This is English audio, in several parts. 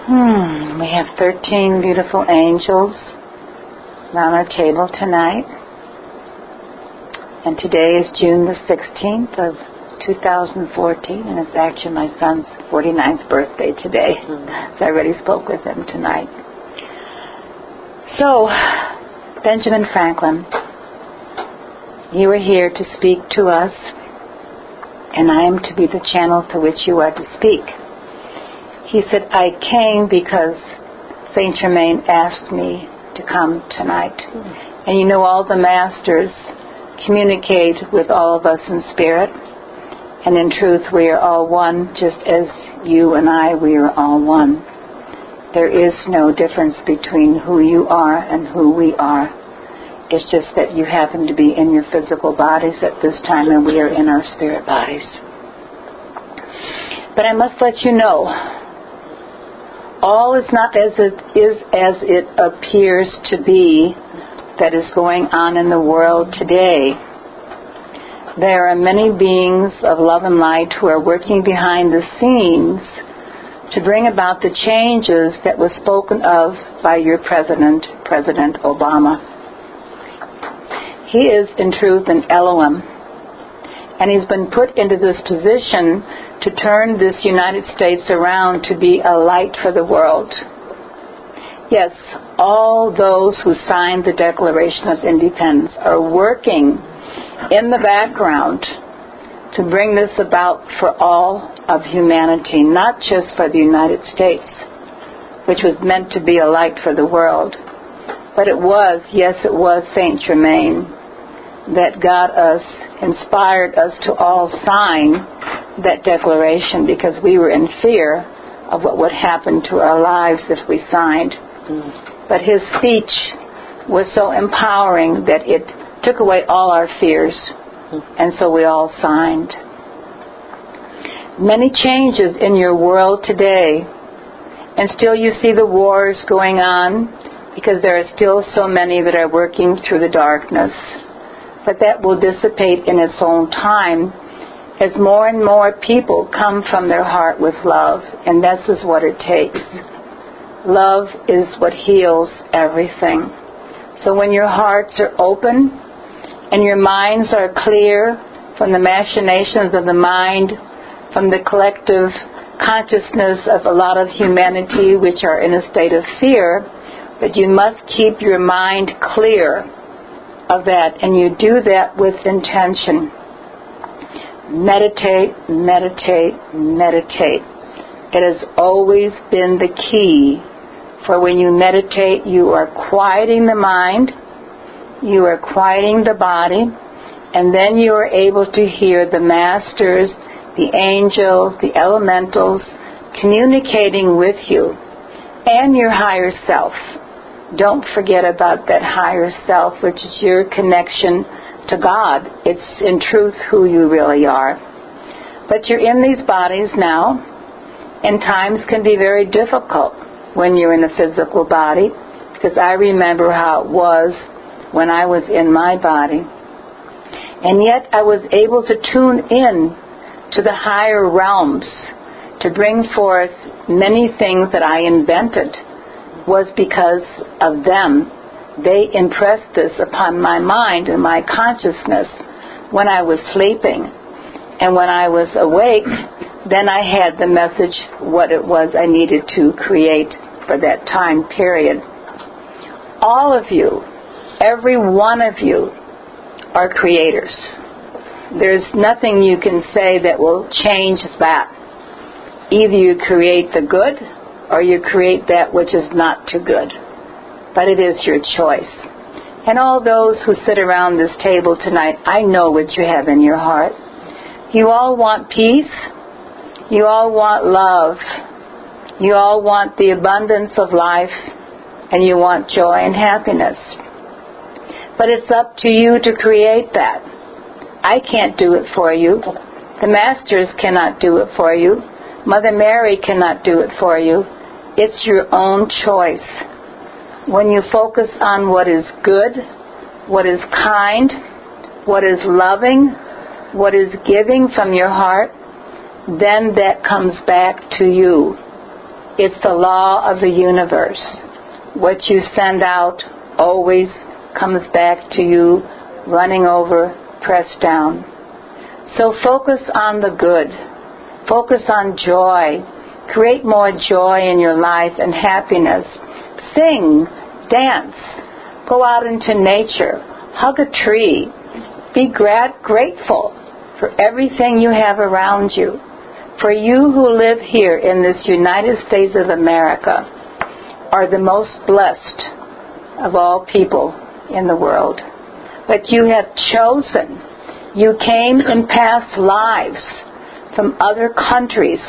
We have 13 beautiful angels around our table tonight. And today is June the 16th of 2014, and it's actually my son's 49th birthday today. So I already spoke with him tonight. So, Benjamin Franklin, you are here to speak to us, and I am to be the channel through which you are to speak. He said, I came because Saint Germain asked me to come tonight. And you know, all the masters communicate with all of us in spirit. And in truth, we are all one, just as you and I, we are all one. There is no difference between who you are and who we are. It's just that you happen to be in your physical bodies at this time, and we are in our spirit bodies. But I must let you know, all is not as it appears to be that is going on in the world today. There are many beings of love and light who are working behind the scenes to bring about the changes that was spoken of by your President Obama. He is in truth an Elohim, and he's been put into this position to turn this United States around to be a light for the world. Yes, all those who signed the Declaration of Independence are working in the background to bring this about for all of humanity, not just for the United States, which was meant to be a light for the world. But it was Saint Germain that got us, inspired us to all sign that declaration, because we were in fear of what would happen to our lives if we signed. But his speech was so empowering that it took away all our fears, and so we all signed. Many changes in your world today, and still you see the wars going on, because there are still so many that are working through the darkness. But that will dissipate in its own time as more and more people come from their heart with love, and this is what it takes. Love is what heals everything. So when your hearts are open and your minds are clear from the machinations of the mind, from the collective consciousness of a lot of humanity which are in a state of fear, but you must keep your mind clear of that, and you do that with intention. Meditate, meditate, meditate. It has always been the key, for when you meditate, you are quieting the mind, you are quieting the body, and then you are able to hear the masters, the angels, the elementals communicating with you, and your higher self. Don't forget about that higher self, which is your connection to God. It's in truth who you really are. But you're in these bodies now, and times can be very difficult when you're in a physical body, because I remember how it was when I was in my body. And yet I was able to tune in to the higher realms to bring forth many things that I invented. Was because of them. They impressed this upon my mind and my consciousness when I was sleeping. And when I was awake, then I had the message, what it was I needed to create for that time period. All of you, every one of you, are creators. There's nothing you can say that will change that. Either you create the good, or you create that which is not too good. But it is your choice. And all those who sit around this table tonight, I know what you have in your heart. You all want peace. You all want love. You all want the abundance of life. And you want joy and happiness. But it's up to you to create that. I can't do it for you. The masters cannot do it for you. Mother Mary cannot do it for you. It's your own choice. When you focus on what is good, what is kind, what is loving, what is giving from your heart, then that comes back to you. It's the law of the universe. What you send out always comes back to you, running over, pressed down. So focus on the good. Focus on joy. Create more joy in your life and happiness. Sing, dance, go out into nature, hug a tree. Be grateful for everything you have around you. For you who live here in this United States of America are the most blessed of all people in the world. But you have chosen, you came in past lives from other countries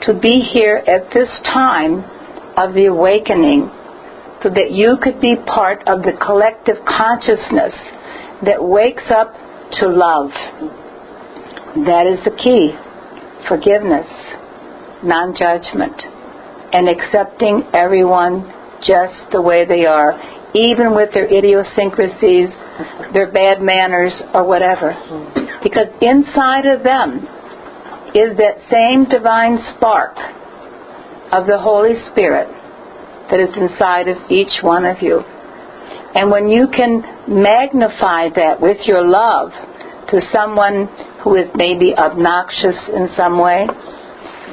to be here at this time of the awakening so that you could be part of the collective consciousness that wakes up to love. That is the key. Forgiveness, non-judgment, and accepting everyone just the way they are, even with their idiosyncrasies, their bad manners, or whatever. Because inside of them is that same divine spark of the Holy Spirit that is inside of each one of you. And when you can magnify that with your love to someone who is maybe obnoxious in some way,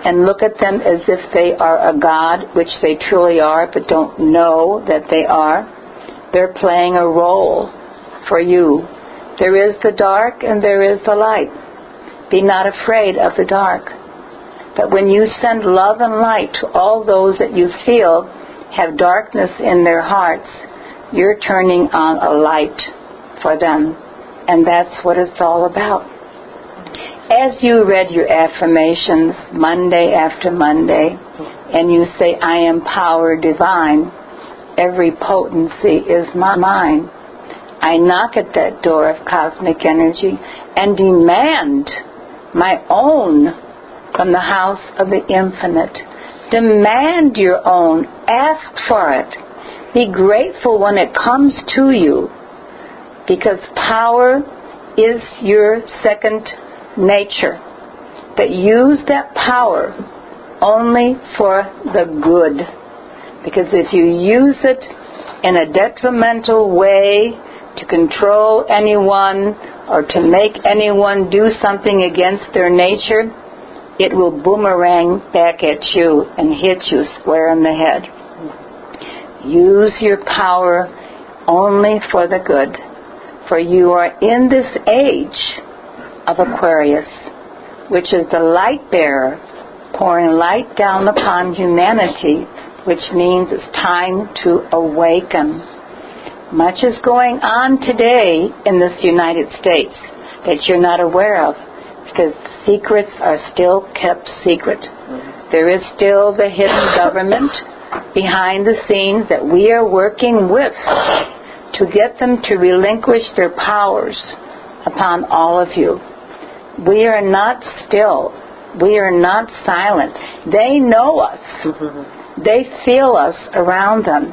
and look at them as if they are a god, which they truly are, but don't know that they are, they're playing a role for you. There is the dark and there is the light. Be not afraid of the dark. But when you send love and light to all those that you feel have darkness in their hearts, you're turning on a light for them. And that's what it's all about. As you read your affirmations Monday after Monday, and you say, I am power divine, every potency is mine. I knock at that door of cosmic energy and demand my own from the house of the infinite. Demand your own. Ask for it. Be grateful when it comes to you, because power is your second nature. But use that power only for the good. Because if you use it in a detrimental way to control anyone or to make anyone do something against their nature, it will boomerang back at you and hit you square in the head. Use your power only for the good. For you are in this age of Aquarius, which is the light bearer pouring light down upon humanity, which means it's time to awaken. Much is going on today in this United States that you're not aware of, because secrets are still kept secret. There is still the hidden government behind the scenes that we are working with to get them to relinquish their powers upon all of you. We are not still. We are not silent. They know us. They feel us around them,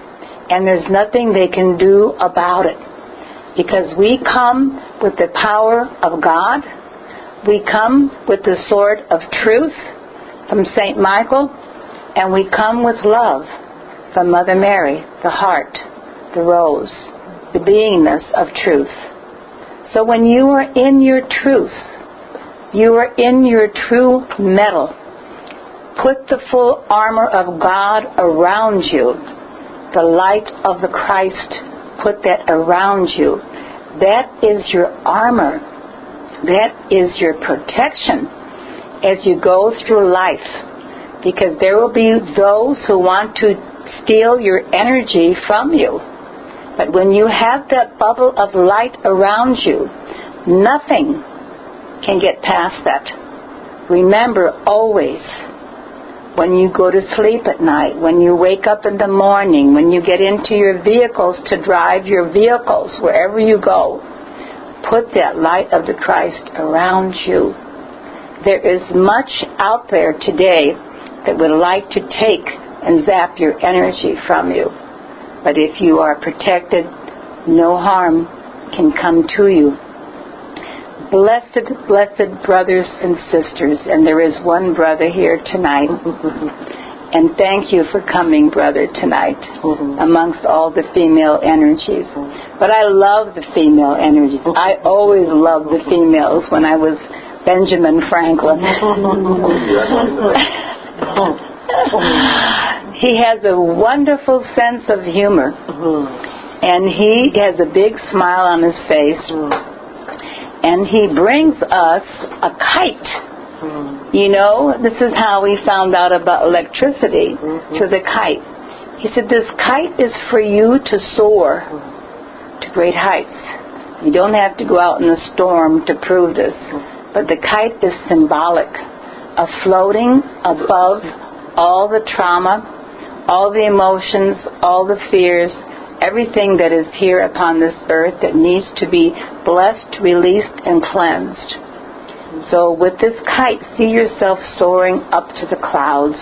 and there's nothing they can do about it. Because we come with the power of God. We come with the sword of truth from St. Michael, and we come with love from Mother Mary, the heart, the rose, the beingness of truth. So when you are in your truth, you are in your true metal. Put the full armor of God around you. The light of the Christ, put that around you. That is your armor. That is your protection as you go through life. Because there will be those who want to steal your energy from you. But when you have that bubble of light around you, nothing can get past that. Remember always, when you go to sleep at night, when you wake up in the morning, when you get into your vehicles to drive your vehicles wherever you go, put that light of the Christ around you. There is much out there today that would like to take and zap your energy from you. But if you are protected, no harm can come to you. Blessed, blessed brothers and sisters, and there is one brother here tonight, And thank you for coming, brother, tonight, amongst all the female energies. But I love the female energies. I always loved the females when I was Benjamin Franklin. He has a wonderful sense of humor. And he has a big smile on his face. And he brings us a kite. You know, this is how we found out about electricity, through the kite. He said, this kite is for you to soar to great heights. You don't have to go out in the storm to prove this. But the kite is symbolic of floating above all the trauma, all the emotions, all the fears, everything that is here upon this earth that needs to be blessed, released, and cleansed. So with this kite, see yourself soaring up to the clouds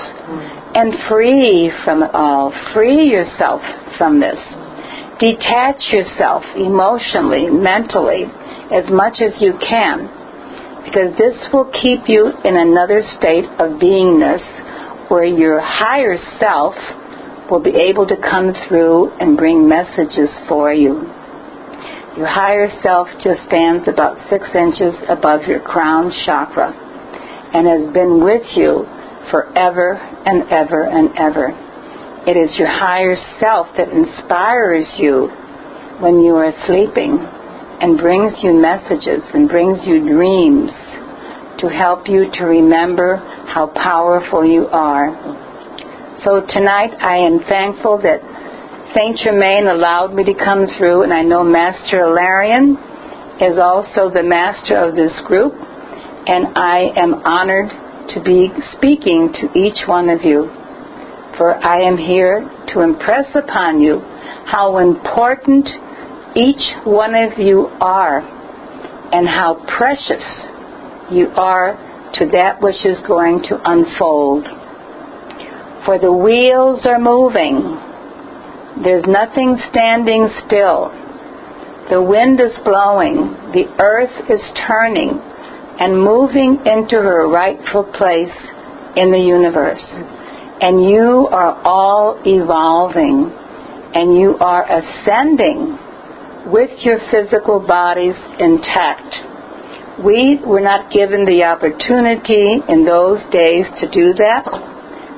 and free from it all. Free yourself from this. Detach yourself emotionally, mentally, as much as you can, because this will keep you in another state of beingness where your higher self will be able to come through and bring messages for you. Your higher self just stands about 6 inches above your crown chakra and has been with you forever and ever and ever. It is your higher self that inspires you when you are sleeping and brings you messages and brings you dreams to help you to remember how powerful you are. So tonight I am thankful that Saint Germain allowed me to come through, and I know Master Ilarion is also the master of this group, and I am honored to be speaking to each one of you, for I am here to impress upon you how important each one of you are and how precious you are to that which is going to unfold. For the wheels are moving. There's nothing standing still. The wind is blowing. The earth is turning and moving into her rightful place in the universe. And you are all evolving. And you are ascending with your physical bodies intact. We were not given the opportunity in those days to do that.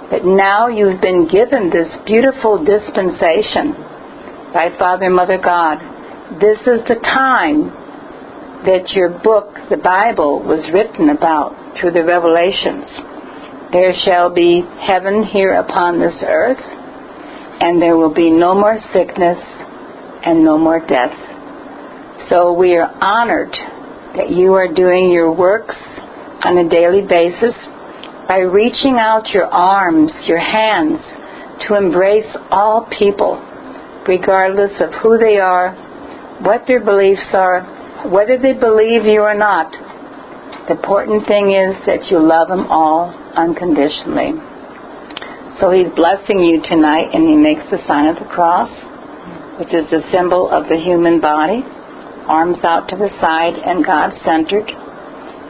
But now you've been given this beautiful dispensation by Father, Mother, God. This is the time that your book, the Bible, was written about through the revelations. There shall be heaven here upon this earth, and there will be no more sickness and no more death. So we are honored that you are doing your works on a daily basis by reaching out your arms, your hands, to embrace all people, regardless of who they are, what their beliefs are, whether they believe you or not. The important thing is that you love them all unconditionally. So he's blessing you tonight, and he makes the sign of the cross, which is the symbol of the human body, arms out to the side and God-centered.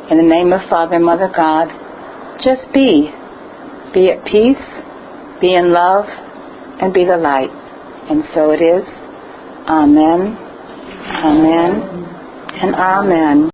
In the name of Father, Mother, God, just be at peace, be in love, and be the light. And so it is. Amen, amen, and amen.